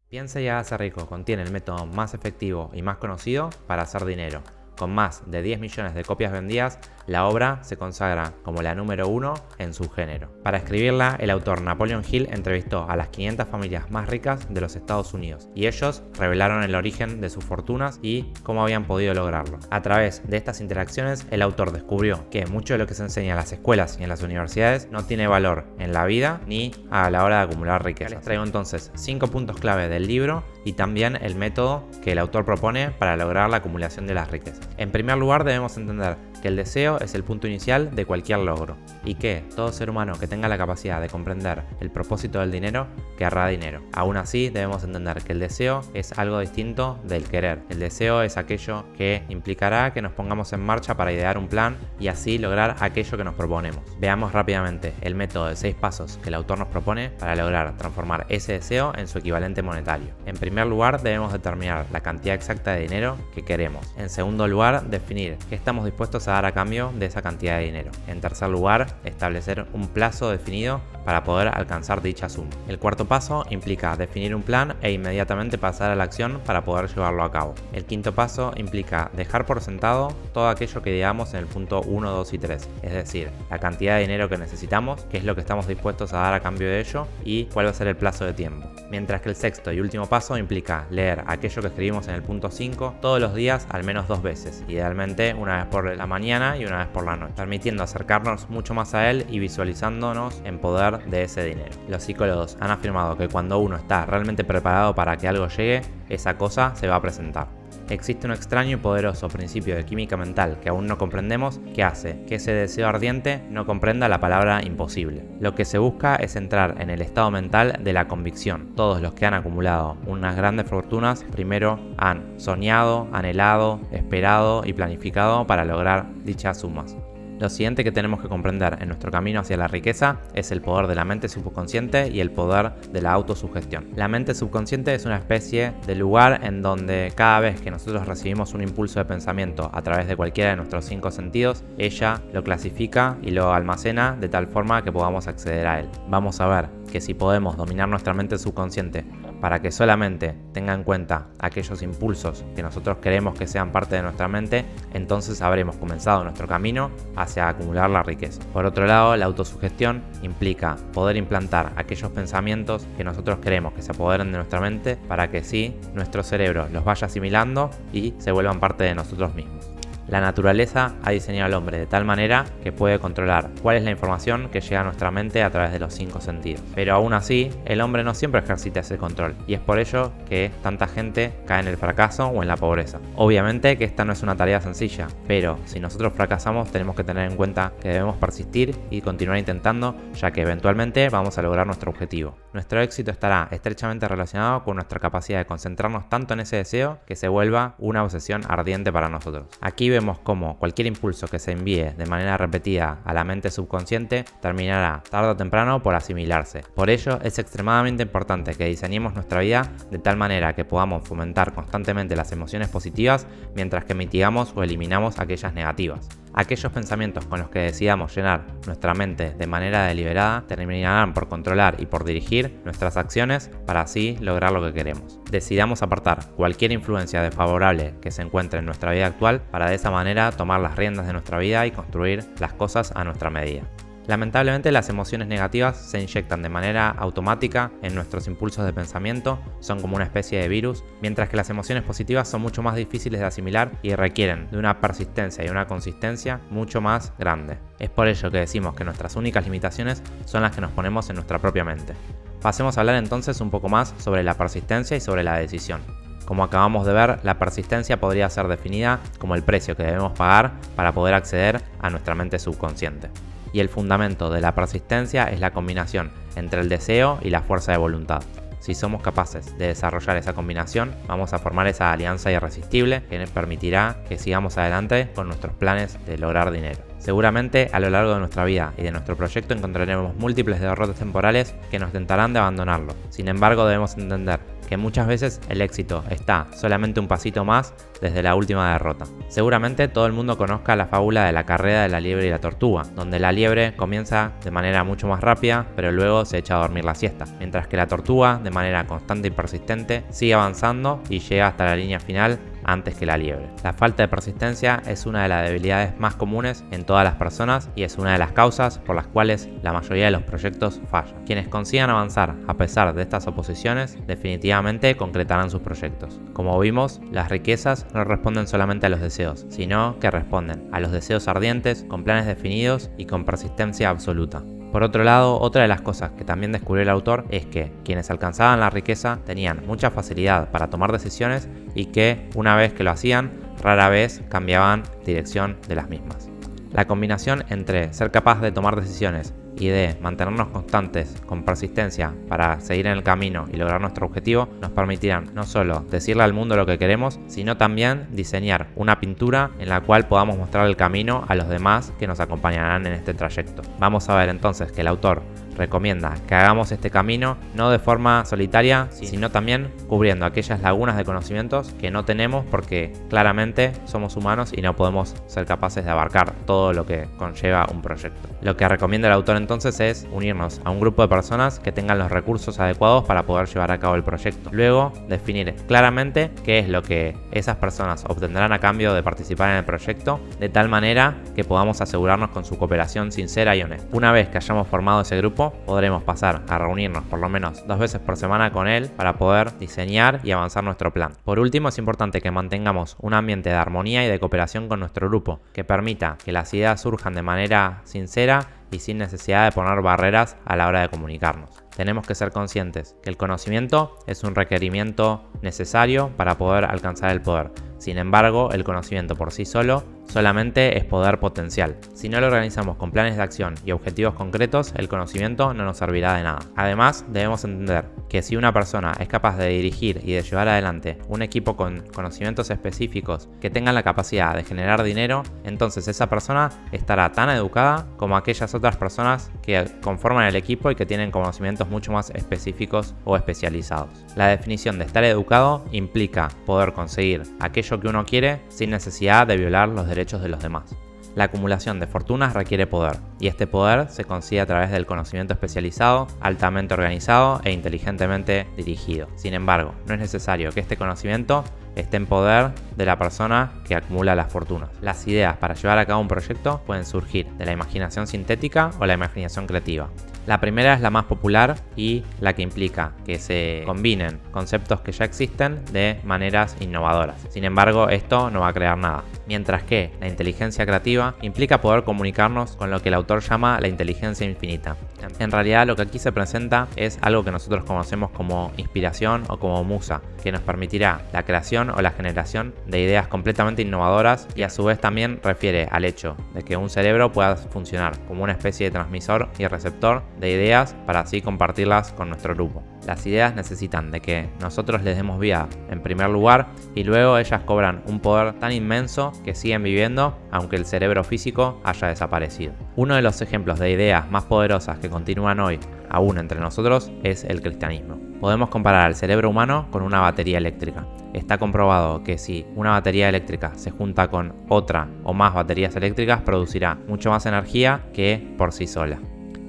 Piensa y hágase rico contiene el método más efectivo y más conocido para hacer dinero. Con más de 10 millones de copias vendidas, la obra se consagra como la número 1 en su género. Para escribirla, el autor Napoleon Hill entrevistó a las 500 familias más ricas de los Estados Unidos y ellos revelaron el origen de sus fortunas y cómo habían podido lograrlo. A través de estas interacciones, el autor descubrió que mucho de lo que se enseña en las escuelas y en las universidades no tiene valor en la vida ni a la hora de acumular riqueza. Les traigo entonces 5 puntos clave del libro y también el método que el autor propone para lograr la acumulación de las riquezas. En primer lugar, debemos entender que el deseo es el punto inicial de cualquier logro y que todo ser humano que tenga la capacidad de comprender el propósito del dinero querrá dinero. Aún así, debemos entender que el deseo es algo distinto del querer. El deseo es aquello que implicará que nos pongamos en marcha para idear un plan y así lograr aquello que nos proponemos. Veamos rápidamente el método de 6 pasos que el autor nos propone para lograr transformar ese deseo en su equivalente monetario. En primer lugar, debemos determinar la cantidad exacta de dinero que queremos. En segundo lugar, definir qué estamos dispuestos a dar a cambio de esa cantidad de dinero. En tercer lugar, establecer un plazo definido para poder alcanzar dicha suma. El cuarto paso implica definir un plan e inmediatamente pasar a la acción para poder llevarlo a cabo. El quinto paso implica dejar por sentado todo aquello que digamos en el punto 1, 2 y 3, es decir, la cantidad de dinero que necesitamos, qué es lo que estamos dispuestos a dar a cambio de ello y cuál va a ser el plazo de tiempo. Mientras que el sexto y último paso implica leer aquello que escribimos en el punto 5 todos los días al menos 2 veces, idealmente una vez por la mañana y una vez por la noche, permitiendo acercarnos mucho más a él y visualizándonos en poder de ese dinero. Los psicólogos han afirmado que cuando uno está realmente preparado para que algo llegue, esa cosa se va a presentar. Existe un extraño y poderoso principio de química mental que aún no comprendemos que hace que ese deseo ardiente no comprenda la palabra imposible. Lo que se busca es entrar en el estado mental de la convicción. Todos los que han acumulado unas grandes fortunas primero han soñado, anhelado, esperado y planificado para lograr dichas sumas. Lo siguiente que tenemos que comprender en nuestro camino hacia la riqueza es el poder de la mente subconsciente y el poder de la autosugestión. La mente subconsciente es una especie de lugar en donde cada vez que nosotros recibimos un impulso de pensamiento a través de cualquiera de nuestros 5 sentidos, ella lo clasifica y lo almacena de tal forma que podamos acceder a él. Vamos a ver que si podemos dominar nuestra mente subconsciente para que solamente tenga en cuenta aquellos impulsos que nosotros queremos que sean parte de nuestra mente, entonces habremos comenzado nuestro camino hacia acumular la riqueza. Por otro lado, la autosugestión implica poder implantar aquellos pensamientos que nosotros queremos que se apoderen de nuestra mente para que sí nuestro cerebro los vaya asimilando y se vuelvan parte de nosotros mismos. La naturaleza ha diseñado al hombre de tal manera que puede controlar cuál es la información que llega a nuestra mente a través de los 5 sentidos. Pero aún así, el hombre no siempre ejercita ese control y es por ello que tanta gente cae en el fracaso o en la pobreza. Obviamente que esta no es una tarea sencilla, pero si nosotros fracasamos tenemos que tener en cuenta que debemos persistir y continuar intentando, ya que eventualmente vamos a lograr nuestro objetivo. Nuestro éxito estará estrechamente relacionado con nuestra capacidad de concentrarnos tanto en ese deseo que se vuelva una obsesión ardiente para nosotros. Aquí vemos cómo cualquier impulso que se envíe de manera repetida a la mente subconsciente terminará tarde o temprano por asimilarse. Por ello es extremadamente importante que diseñemos nuestra vida de tal manera que podamos fomentar constantemente las emociones positivas mientras que mitigamos o eliminamos aquellas negativas. Aquellos pensamientos con los que decidamos llenar nuestra mente de manera deliberada terminarán por controlar y por dirigir nuestras acciones para así lograr lo que queremos. Decidamos apartar cualquier influencia desfavorable que se encuentre en nuestra vida actual para de esa manera tomar las riendas de nuestra vida y construir las cosas a nuestra medida. Lamentablemente las emociones negativas se inyectan de manera automática en nuestros impulsos de pensamiento, son como una especie de virus, mientras que las emociones positivas son mucho más difíciles de asimilar y requieren de una persistencia y una consistencia mucho más grande. Es por ello que decimos que nuestras únicas limitaciones son las que nos ponemos en nuestra propia mente. Pasemos a hablar entonces un poco más sobre la persistencia y sobre la decisión. Como acabamos de ver, la persistencia podría ser definida como el precio que debemos pagar para poder acceder a nuestra mente subconsciente. Y el fundamento de la persistencia es la combinación entre el deseo y la fuerza de voluntad. Si somos capaces de desarrollar esa combinación, vamos a formar esa alianza irresistible que nos permitirá que sigamos adelante con nuestros planes de lograr dinero. Seguramente a lo largo de nuestra vida y de nuestro proyecto encontraremos múltiples derrotas temporales que nos tentarán de abandonarlo. Sin embargo, debemos entender que muchas veces el éxito está solamente un pasito más desde la última derrota. Seguramente todo el mundo conozca la fábula de la carrera de la liebre y la tortuga, donde la liebre comienza de manera mucho más rápida, pero luego se echa a dormir la siesta, mientras que la tortuga, de manera constante y persistente, sigue avanzando y llega hasta la línea final antes que la liebre. La falta de persistencia es una de las debilidades más comunes en todas las personas y es una de las causas por las cuales la mayoría de los proyectos fallan. Quienes consigan avanzar a pesar de estas oposiciones definitivamente concretarán sus proyectos. Como vimos, las riquezas no responden solamente a los deseos, sino que responden a los deseos ardientes, con planes definidos y con persistencia absoluta. Por otro lado, otra de las cosas que también descubrió el autor es que quienes alcanzaban la riqueza tenían mucha facilidad para tomar decisiones y que, una vez que lo hacían, rara vez cambiaban dirección de las mismas. La combinación entre ser capaz de tomar decisiones y de mantenernos constantes con persistencia para seguir en el camino y lograr nuestro objetivo nos permitirán no solo decirle al mundo lo que queremos, sino también diseñar una pintura en la cual podamos mostrar el camino a los demás que nos acompañarán en este trayecto. Vamos a ver entonces que el autor recomienda que hagamos este camino no de forma solitaria, sino también cubriendo aquellas lagunas de conocimientos que no tenemos porque claramente somos humanos y no podemos ser capaces de abarcar todo lo que conlleva un proyecto. Lo que recomienda el autor entonces es unirnos a un grupo de personas que tengan los recursos adecuados para poder llevar a cabo el proyecto. Luego, definir claramente qué es lo que esas personas obtendrán a cambio de participar en el proyecto, de tal manera que podamos asegurarnos con su cooperación sincera y honesta. Una vez que hayamos formado ese grupo, podremos pasar a reunirnos por lo menos 2 veces por semana con él para poder diseñar y avanzar nuestro plan. Por último, es importante que mantengamos un ambiente de armonía y de cooperación con nuestro grupo, que permita que las ideas surjan de manera sincera y sin necesidad de poner barreras a la hora de comunicarnos. Tenemos que ser conscientes que el conocimiento es un requerimiento necesario para poder alcanzar el poder. Sin embargo, el conocimiento por sí solo solamente es poder potencial. Si no lo organizamos con planes de acción y objetivos concretos, el conocimiento no nos servirá de nada. Además, debemos entender que si una persona es capaz de dirigir y de llevar adelante un equipo con conocimientos específicos que tengan la capacidad de generar dinero, entonces esa persona estará tan educada como aquellas otras personas que conforman el equipo y que tienen conocimientos mucho más específicos o especializados. La definición de estar educado implica poder conseguir aquello que uno quiere sin necesidad de violar los derechos de los demás. La acumulación de fortunas requiere poder, y este poder se consigue a través del conocimiento especializado, altamente organizado e inteligentemente dirigido. Sin embargo, no es necesario que este conocimiento esté en poder de la persona que acumula las fortunas. Las ideas para llevar a cabo un proyecto pueden surgir de la imaginación sintética o la imaginación creativa. La primera es la más popular y la que implica que se combinen conceptos que ya existen de maneras innovadoras. Sin embargo, esto no va a crear nada. Mientras que la inteligencia creativa implica poder comunicarnos con lo que el autor llama la inteligencia infinita. En realidad, lo que aquí se presenta es algo que nosotros conocemos como inspiración o como musa, que nos permitirá la creación o la generación de ideas completamente innovadoras y a su vez también refiere al hecho de que un cerebro pueda funcionar como una especie de transmisor y receptor de ideas para así compartirlas con nuestro grupo. Las ideas necesitan de que nosotros les demos vida en primer lugar y luego ellas cobran un poder tan inmenso que siguen viviendo aunque el cerebro físico haya desaparecido. Uno de los ejemplos de ideas más poderosas que continúan hoy aún entre nosotros es el cristianismo. Podemos comparar al cerebro humano con una batería eléctrica. Está comprobado que si una batería eléctrica se junta con otra o más baterías eléctricas producirá mucho más energía que por sí sola.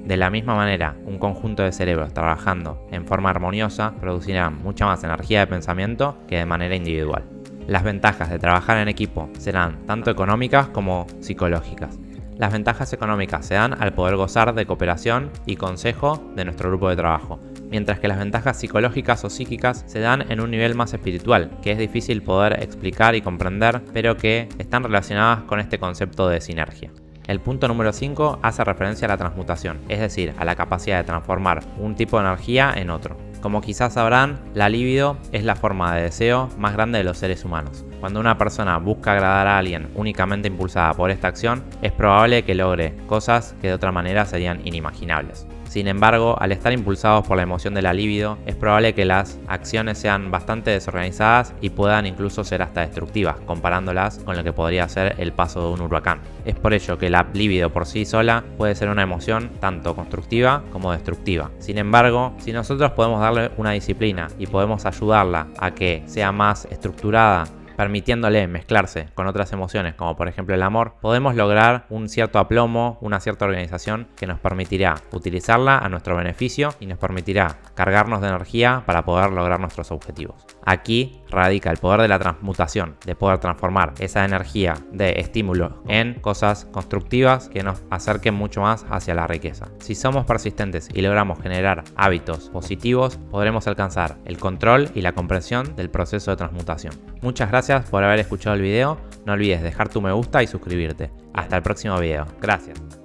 De la misma manera, un conjunto de cerebros trabajando en forma armoniosa producirá mucha más energía de pensamiento que de manera individual. Las ventajas de trabajar en equipo serán tanto económicas como psicológicas. Las ventajas económicas se dan al poder gozar de cooperación y consejo de nuestro grupo de trabajo, mientras que las ventajas psicológicas o psíquicas se dan en un nivel más espiritual, que es difícil poder explicar y comprender, pero que están relacionadas con este concepto de sinergia. El punto número 5 hace referencia a la transmutación, es decir, a la capacidad de transformar un tipo de energía en otro. Como quizás sabrán, la libido es la forma de deseo más grande de los seres humanos. Cuando una persona busca agradar a alguien únicamente impulsada por esta acción, es probable que logre cosas que de otra manera serían inimaginables. Sin embargo, al estar impulsados por la emoción de la libido, es probable que las acciones sean bastante desorganizadas y puedan incluso ser hasta destructivas, comparándolas con lo que podría ser el paso de un huracán. Es por ello que la libido por sí sola puede ser una emoción tanto constructiva como destructiva. Sin embargo, si nosotros podemos darle una disciplina y podemos ayudarla a que sea más estructurada, permitiéndole mezclarse con otras emociones, como por ejemplo el amor, podemos lograr un cierto aplomo, una cierta organización que nos permitirá utilizarla a nuestro beneficio y nos permitirá cargarnos de energía para poder lograr nuestros objetivos. Aquí radica el poder de la transmutación, de poder transformar esa energía de estímulo en cosas constructivas que nos acerquen mucho más hacia la riqueza. Si somos persistentes y logramos generar hábitos positivos, podremos alcanzar el control y la comprensión del proceso de transmutación. Muchas gracias por haber escuchado el video. No olvides dejar tu me gusta y suscribirte. Hasta el próximo video. Gracias.